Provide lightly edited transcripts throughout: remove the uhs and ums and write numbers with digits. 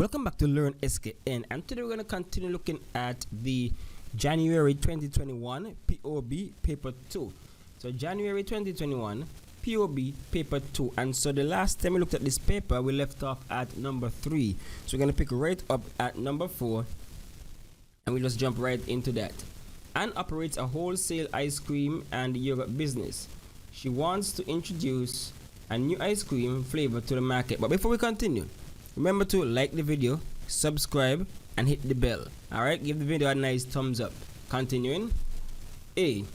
Welcome back to Learn SKN, and today we're going to continue looking at the January 2021 POB paper 2. So January 2021 POB paper 2, and so the last time we looked at this paper we left off at number 3. So we're going to pick right up at number 4 and we just jump right into that. Anne operates a wholesale ice cream and yogurt business. She wants to introduce a new ice cream flavor to the market. But before we continue, remember to like the video, subscribe, and hit the bell. Alright, give the video a nice thumbs up. Continuing. A.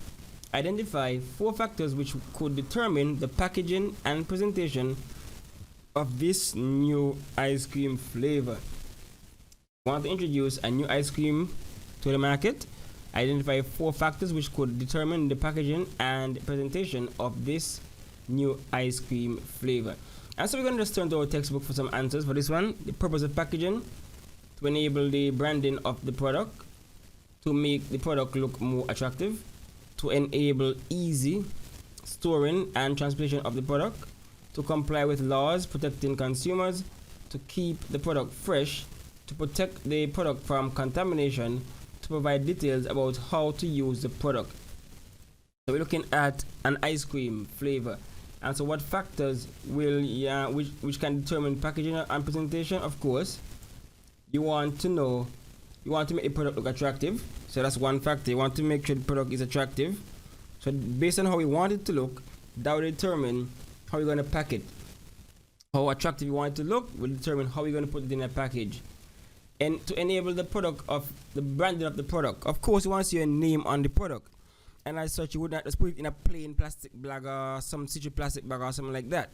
Identify 4 factors which could determine the packaging and presentation of this new ice cream flavor. Want to introduce a new ice cream to the market? Identify 4 factors which could determine the packaging and presentation of this new ice cream flavor. And so we're going to just turn to our textbook for some answers for this one. The purpose of packaging: to enable the branding of the product, to make the product look more attractive, to enable easy storing and transportation of the product, to comply with laws protecting consumers, to keep the product fresh, to protect the product from contamination, to provide details about how to use the product. So we're looking at an ice cream flavor. And so what factors will which can determine packaging and presentation? Of course, you want to make the product look attractive. So that's one factor. You want to make sure the product is attractive. So based on how we want it to look, that will determine how we're going to pack it. How attractive you want it to look will determine how we're going to put it in a package. And to enable the product of the branding of the product, of course you want to see a name on the product. And as such, you would not just put it in a plain plastic bag or some tissue plastic bag or something like that.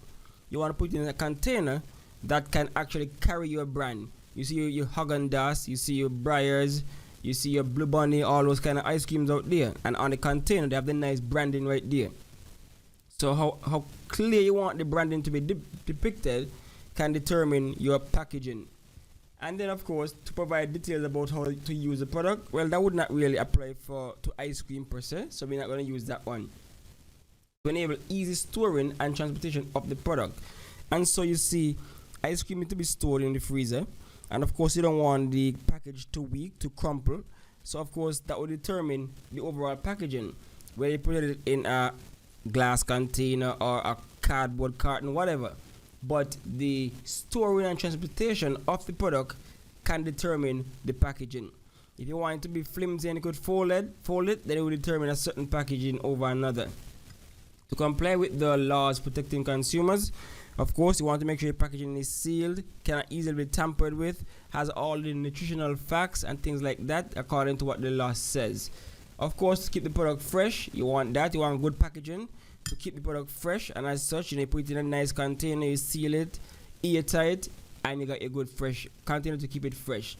You want to put it in a container that can actually carry your brand. You see your Haagen-Dazs, you see your Breyers, you see your Blue Bunny, all those kind of ice creams out there. And on the container, they have the nice branding right there. So how clear you want the branding to be depicted can determine your packaging. And then, of course, to provide details about how to use the product, well, that would not really apply to ice cream per se, so we're not going to use that one. To enable easy storing and transportation of the product. And so you see, ice cream need to be stored in the freezer. And of course, you don't want the package too weak, to crumple. So of course, that will determine the overall packaging. Whether you put it in a glass container or a cardboard carton, whatever. But the storing and transportation of the product can determine the packaging. If you want it to be flimsy and you could fold it, then it will determine a certain packaging over another. To comply with the laws protecting consumers, of course, you want to make sure your packaging is sealed, cannot easily be tampered with, has all the nutritional facts and things like that according to what the law says. Of course, to keep the product fresh, you want that. You want good packaging to keep the product fresh, and as such, you put it in a nice container, you seal it, airtight, and you got a good fresh container to keep it fresh.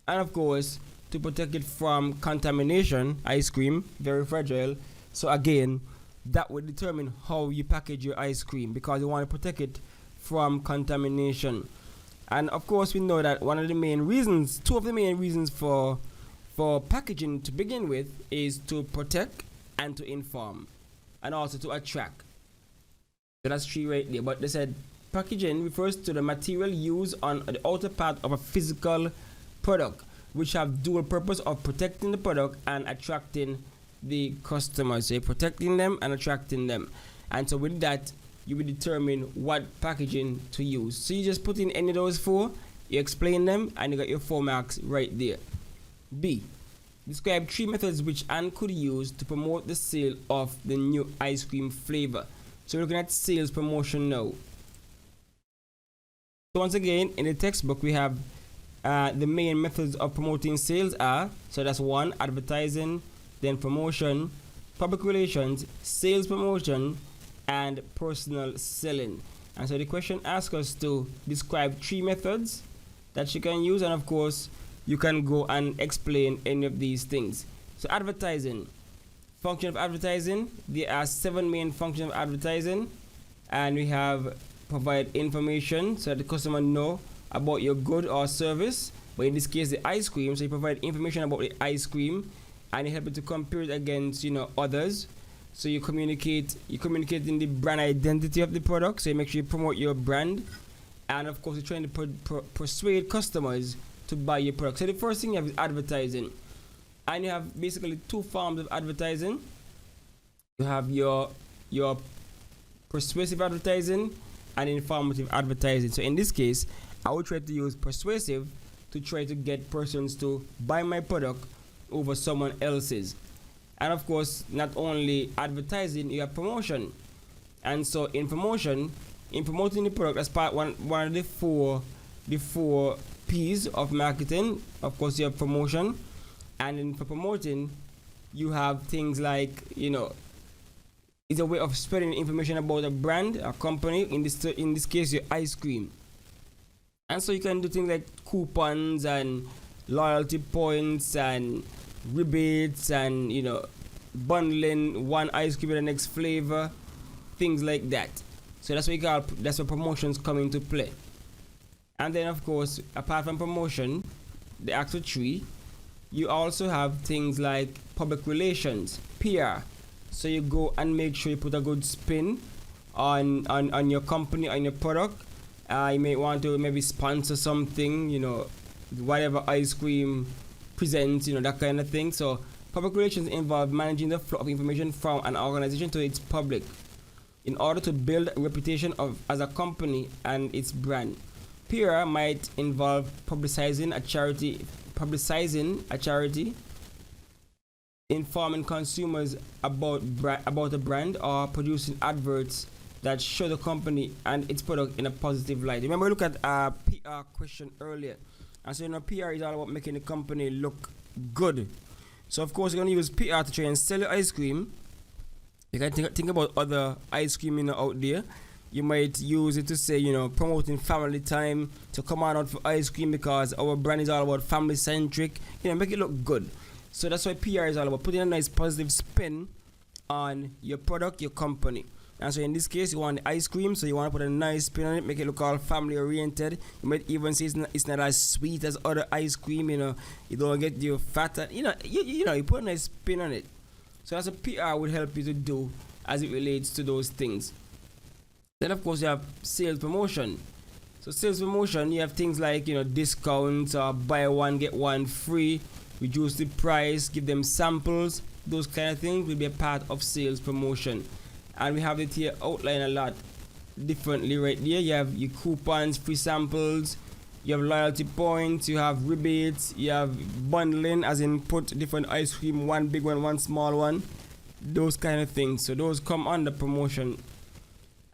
And of course, to protect it from contamination, ice cream, very fragile. So again, that will determine how you package your ice cream, because you want to protect it from contamination. And of course, we know that one of the main reasons, 2 of the main reasons for packaging to begin with is to protect and to inform, and also to attract. So that's 3 right there. But they said packaging refers to the material used on the outer part of a physical product, which have dual purpose of protecting the product and attracting the customers. So you're protecting them and attracting them. And so with that, you will determine what packaging to use. So you just put in any of those 4, you explain them, and you got your 4 marks right there. B. Describe 3 methods which Anne could use to promote the sale of the new ice cream flavor. So we're looking at sales promotion now. So once again, in the textbook, we have the main methods of promoting sales are, so that's 1, advertising, then promotion, public relations, sales promotion, and personal selling. And so the question asks us to describe 3 methods that you can use, and of course, you can go and explain any of these things. So advertising, function of advertising, there are 7 main functions of advertising, and we have provide information so that the customer know about your good or service, but in this case the ice cream, so you provide information about the ice cream and you help it to compare it against others. So you communicate in the brand identity of the product, so you make sure you promote your brand. and of course you're trying to persuade customers to buy your product. So the first thing you have is advertising, and you have basically two forms of advertising. You have your persuasive advertising and informative advertising. So in this case, I would try to use persuasive to try to get persons to buy my product over someone else's. And of course, not only advertising, you have promotion. And so in promoting the product as part one of the four P's of marketing, of course you have promotion. And then for promoting, you have things like, it's a way of spreading information about a brand, a company, in this case your ice cream. And so you can do things like coupons and loyalty points and rebates and bundling one ice cream with the next flavor, things like that. So that's where promotions come into play. And then of course, apart from promotion, the actual tree, you also have things like public relations, PR. So you go and make sure you put a good spin on your company, on your product. You may want to maybe sponsor something, whatever ice cream presents, that kind of thing. So public relations involve managing the flow of information from an organization to its public in order to build a reputation as a company and its brand. PR might involve publicizing a charity, informing consumers about a brand, or producing adverts that show the company and its product in a positive light. Remember, look at our PR question earlier. And so, PR is all about making the company look good. So, of course, you're going to use PR to try and sell your ice cream. You can think about other ice cream out there. You might use it to say, promoting family time, to come on out for ice cream because our brand is all about family centric. Make it look good. So that's why PR is all about, putting a nice positive spin on your product, your company. And so in this case, you want the ice cream, so you want to put a nice spin on it, make it look all family oriented. You might even say it's not as sweet as other ice cream, you don't get you fatter. You put a nice spin on it. So that's what PR would help you to do as it relates to those things. Then of course you have sales promotion. So sales promotion, you have things like discounts, or buy one get one free, reduce the price, give them samples. Those kind of things will be a part of sales promotion. And we have it here outlined a lot differently right there. You have your coupons, free samples, you have loyalty points, you have rebates, you have bundling, as in put different ice cream, one big one, one small one, those kind of things. So those come under promotion.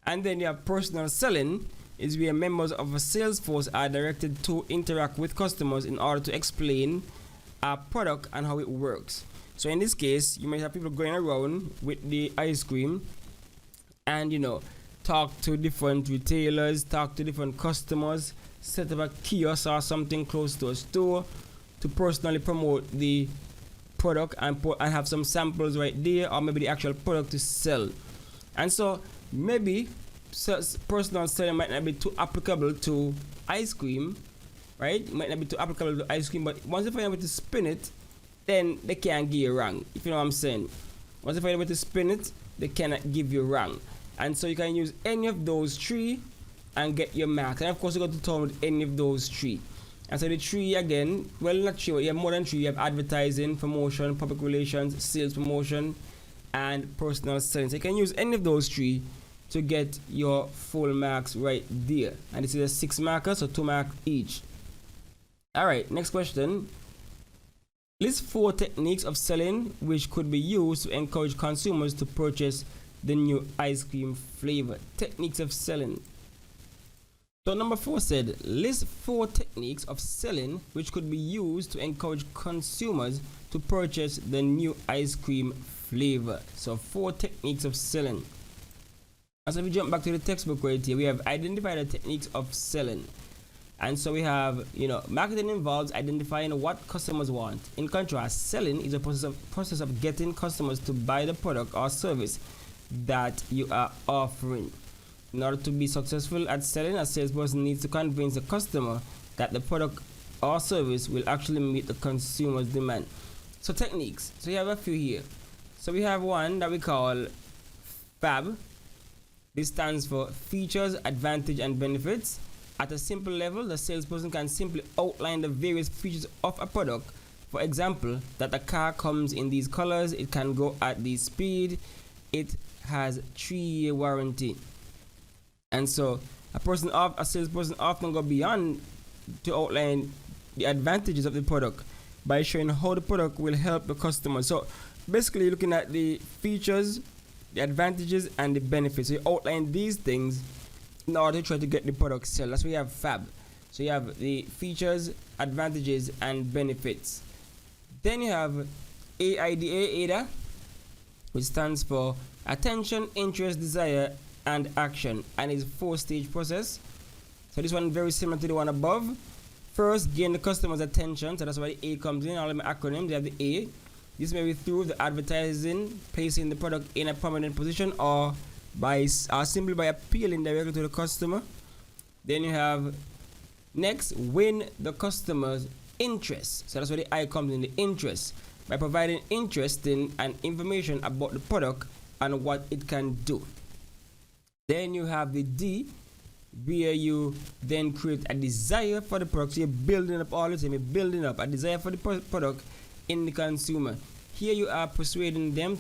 And then you have personal selling, is where members of a sales force are directed to interact with customers in order to explain a product and how it works. So in this case, you might have people going around with the ice cream and talk to different retailers, talk to different customers, set up a kiosk or something close to a store to personally promote the product and have some samples right there, or maybe the actual product to sell. And so maybe personal selling might not be too applicable to ice cream, right? It might not be too applicable to ice cream, but once you find a way to spin it, then they can't give you wrong, if you know what I'm saying. Once you find a way to spin it, they cannot give you wrong. And so you can use any of those three and get your marks. And of course you go to town with any of those three. And so the three again, well, not three, you have more than three. You have advertising, promotion, public relations, sales promotion, and personal selling. So you can use any of those three to get your full marks right there. And this is a 6 marker, so 2 marks each. Alright, next question. List 4 techniques of selling which could be used to encourage consumers to purchase the new ice cream flavor. Techniques of selling. So number 4 said, list 4 techniques of selling which could be used to encourage consumers to purchase the new ice cream flavor. So 4 techniques of selling. And so if we jump back to the textbook right here, we have identified the techniques of selling. And so we have, marketing involves identifying what customers want. In contrast, selling is a process of getting customers to buy the product or service that you are offering. In order to be successful at selling, a salesperson needs to convince the customer that the product or service will actually meet the consumer's demand. So techniques. So we have a few here. So we have one that we call FAB. This stands for features, advantage, and benefits. At a simple level, the salesperson can simply outline the various features of a product. For example, that a car comes in these colors, it can go at this speed, it has 3-year warranty. And so a salesperson often go beyond to outline the advantages of the product by showing how the product will help the customer. So basically looking at the features, the advantages, and the benefits. So you outline these things in order to try to get the product sold. That's why you have FAB. So you have the features, advantages, and benefits. Then you have AIDA, which stands for attention, interest, desire, and action, and is a 4-stage process. So this one is very similar to the one above. First, gain the customer's attention. So that's why the A comes in. All of my acronyms, they have the A. This may be through the advertising, placing the product in a prominent position, or simply by appealing directly to the customer. Then you have next, win the customer's interest. So that's where the I comes in, the interest, by providing interesting and information about the product and what it can do. Then you have the D, where you then create a desire for the product. So you're building up all the time, you're building up a desire for the product in the consumer. Here you are persuading them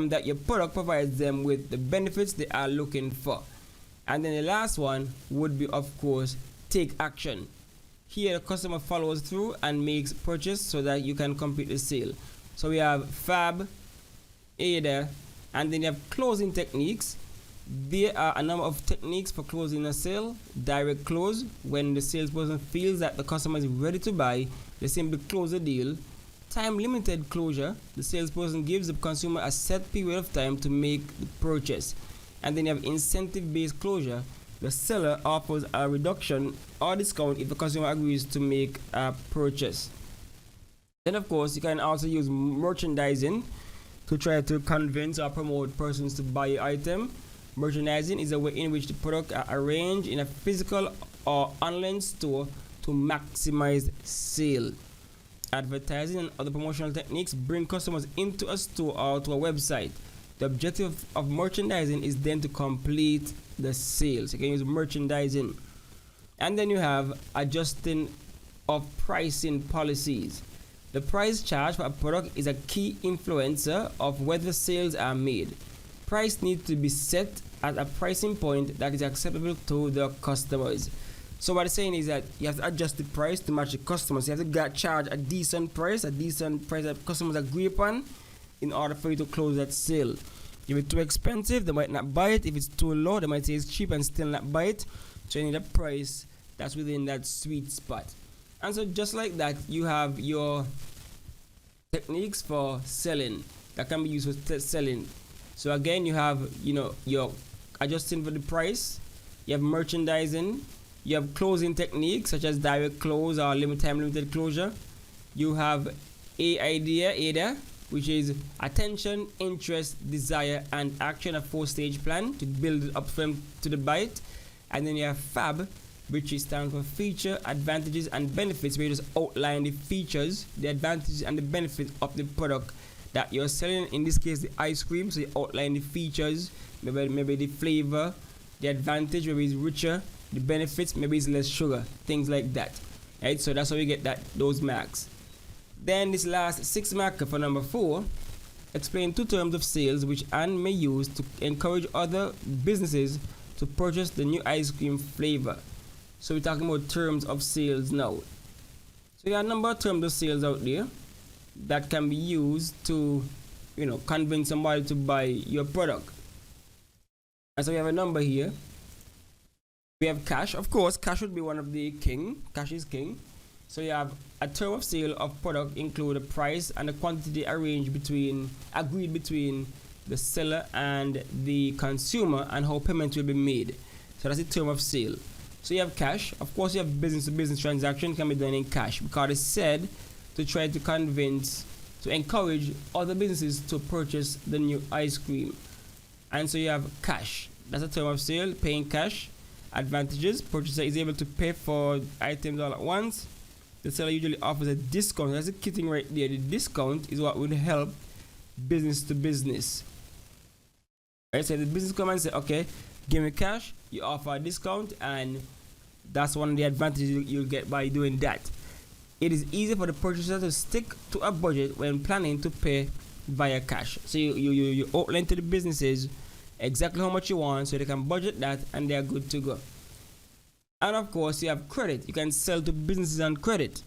that your product provides them with the benefits they are looking for. And then the last one would be, of course, take action. Here the customer follows through and makes purchase so that you can complete the sale. So we have FAB, AIDA, and then you have closing techniques. There are a number of techniques for closing a sale. Direct close, when the salesperson feels that the customer is ready to buy, they simply close the deal. Time limited closure, the salesperson gives the consumer a set period of time to make the purchase. And then you have incentive based closure. The seller offers a reduction or discount if the consumer agrees to make a purchase. Then of course you can also use merchandising to try to convince or promote persons to buy your item. Merchandising is a way in which the product are arranged in a physical or online store to maximize sale. Advertising and other promotional techniques bring customers into a store or to a website. The objective of merchandising is then to complete the sales. You can use merchandising. And then you have adjusting of pricing policies. The price charged for a product is a key influencer of whether sales are made. Price needs to be set at a pricing point that is acceptable to the customers. So what it's saying is that you have to adjust the price to match the customers. You have to charge a decent price that customers agree upon in order for you to close that sale. If it's too expensive, they might not buy it. If it's too low, they might say it's cheap and still not buy it. So you need a price that's within that sweet spot. And so just like that, you have your techniques for selling that can be used for selling. So again, you have your adjusting for the price. You have merchandising. You have closing techniques such as direct close or limited closure. You have AIDA, which is attention, interest, desire, and action, a 4-stage plan to build it up from to the bite. And then you have FAB, which stands for feature, advantages, and benefits, where you just outline the features, the advantages, and the benefits of the product that you're selling. In this case, the ice cream. So you outline the features, maybe the flavor, the advantage, maybe it's richer, the benefits, maybe it's less sugar, things like that. Right? So that's how we get those marks. Then this last 6 marker for number 4, explain 2 terms of sales which Anne may use to encourage other businesses to purchase the new ice cream flavor. So we're talking about terms of sales now. So there are a number of terms of sales out there that can be used to, convince somebody to buy your product. And so we have a number here. We have cash. Of course, cash would be one of the king. Cash is king. So you have a term of sale of product include a price and a quantity agreed between the seller and the consumer and how payment will be made. So that's the term of sale. So you have cash. Of course, you have business-to-business transaction can be done in cash because it's said to try to encourage other businesses to purchase the new ice cream. And so you have cash. That's a term of sale, paying cash. Advantages, purchaser is able to pay for items all at once. The seller usually offers a discount. That's the key thing right there. The discount is what would help business to business. Right, so the business come and say, okay, give me cash, you offer a discount, and That's one of the advantages you'll get by doing that. It is easy for the purchaser to stick to a budget when planning to pay via cash. So you outline to the businesses exactly how much you want, so they can budget that and they are good to go. And of course, you have credit. You can sell to businesses on credit,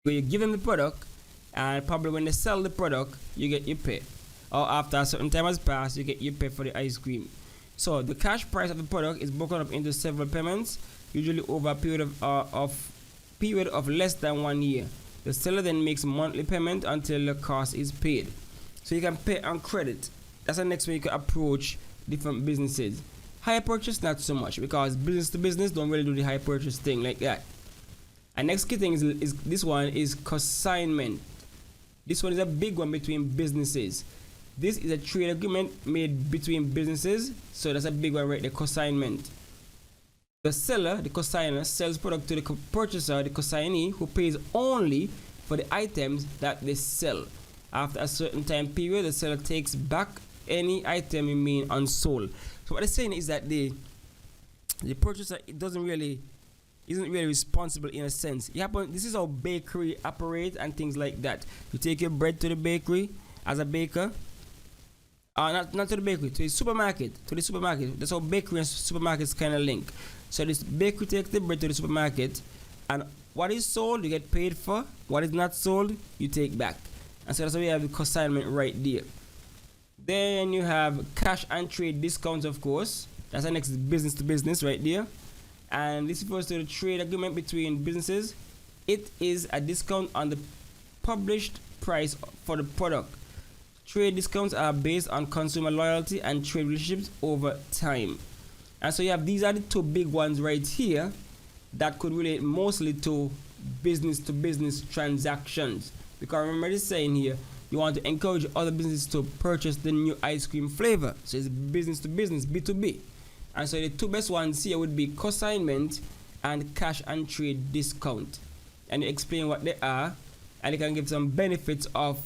where you give them the product, and probably when they sell the product, you get your pay, or after a certain time has passed, you get your pay for the ice cream. So the cash price of the product is broken up into several payments, usually over a period of less than 1 year. The seller then makes monthly payment until the cost is paid. So you can pay on credit. That's the next way you can approach different businesses. Hire purchase, not so much, because business to business don't really do the hire purchase thing like that. And next key thing is this one is consignment. This one is a big one between businesses. This is a trade agreement made between businesses, so that's a big one right there, consignment. The seller, the consignor, sells product to the purchaser, the consignee, who pays only for the items that they sell. After a certain time period, the seller takes back any item remain unsold. So what they're saying is that the purchaser isn't really responsible in a sense. This is how bakery operate and things like that. You take your bread to the bakery as a baker. Not to the bakery, to the supermarket. That's how bakery and supermarkets kind of link. So this bakery takes the bread to the supermarket, and what is sold you get paid for. What is not sold you take back. And so that's why we have the consignment right there. Then you have cash and trade discounts, of course. That's the next business to business right there. And this refers to the trade agreement between businesses. It is a discount on the published price for the product. Trade discounts are based on consumer loyalty and trade relationships over time. And so you have, these are the two big ones right here that could relate mostly to business transactions. Because remember this saying here, you want to encourage other businesses to purchase the new ice cream flavor. So it's business to business, B2B. And so the two best ones here would be consignment and cash and trade discount. And you explain what they are, and you can give some benefits of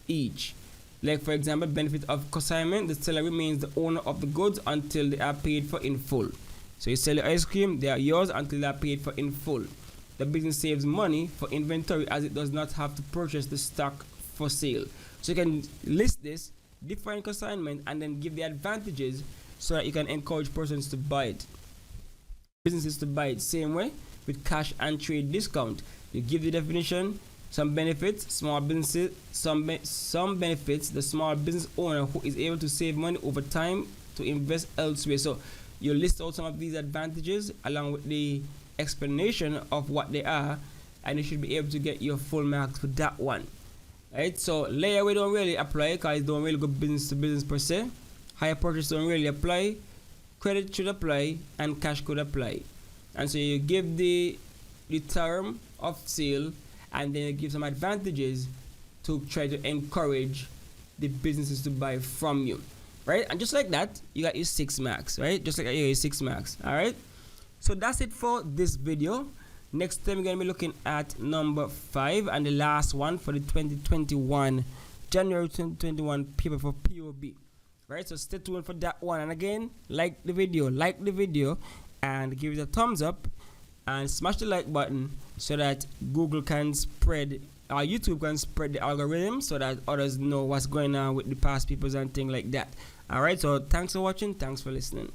each. Like for example, benefit of consignment, the seller remains the owner of the goods until they are paid for in full. So you sell the ice cream, they are yours until they are paid for in full. The business saves money for inventory as it does not have to purchase the stock for sale. So you can list this, define consignment, and then give the advantages so that you can encourage persons to buy it. Businesses to buy it. Same way with cash and trade discount. You give the definition, some benefits, small businesses, some benefits, the small business owner who is able to save money over time to invest elsewhere. So you list out some of these advantages along with the explanation of what they are, and you should be able to get your full marks for that one. Right? So layaway don't really apply because it don't really go business to business per se. Hire purchase don't really apply. Credit should apply, and cash could apply. And so you give the term of sale, and then you give some advantages to try to encourage the businesses to buy from you, right? And just like that, you got your 6 marks, right? Just like that, you got your 6 marks. All right. So that's it for this video. Next time we're gonna be looking at number 5 and the last one for the January 2021 paper for POB. Right, so stay tuned for that one. And again, like the video, and give it a thumbs up, and smash the like button so that Google can spread, or YouTube can spread the algorithm so that others know what's going on with the past papers and things like that. All right, so thanks for watching, thanks for listening.